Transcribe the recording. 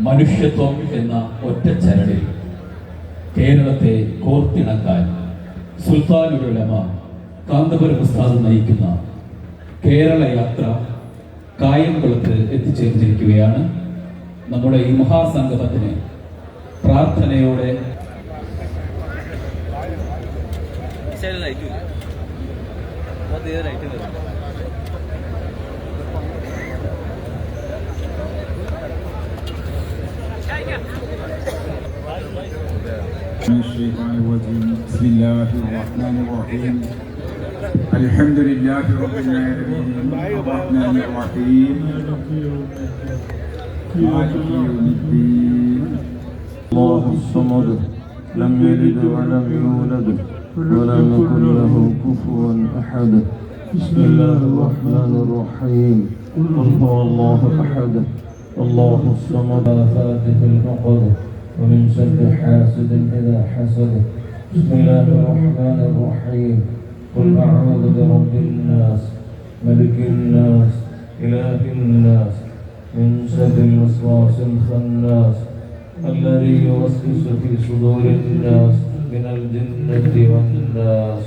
മനുഷ്യത്വം എന്ന ഒറ്റച്ചരടിൽ കേരളത്തെ കോർത്തിണക്കാൻ സുൽത്താനുൽ ഉലമ കാന്തപുരം ഉസ്താദ് നയിക്കുന്ന കേരള യാത്ര കായംകുളത്ത് എത്തിച്ചേർന്നിരിക്കുകയാണ്. നമ്മുടെ ഈ മഹാസംഗമത്തിന് പ്രാർത്ഥനയോടെ بسم الله الرحمن الرحيم الحمد لله رب العالمين الرحمن الرحيم مالك يوم الدين الله الصمد لم يلد ولم يولد ولم يكن له كفوا أحد بسم الله الرحمن الرحيم قل هو الله أحد الله الصمد فاتح العقد ومن شر حاسد إذا حسد بسم الله الرحمن الرحيم قل أعوذ برب الناس ملك الناس إله الناس من شر الوسواس الخناس الذي يوسوس في صدور الناس من الجنة والناس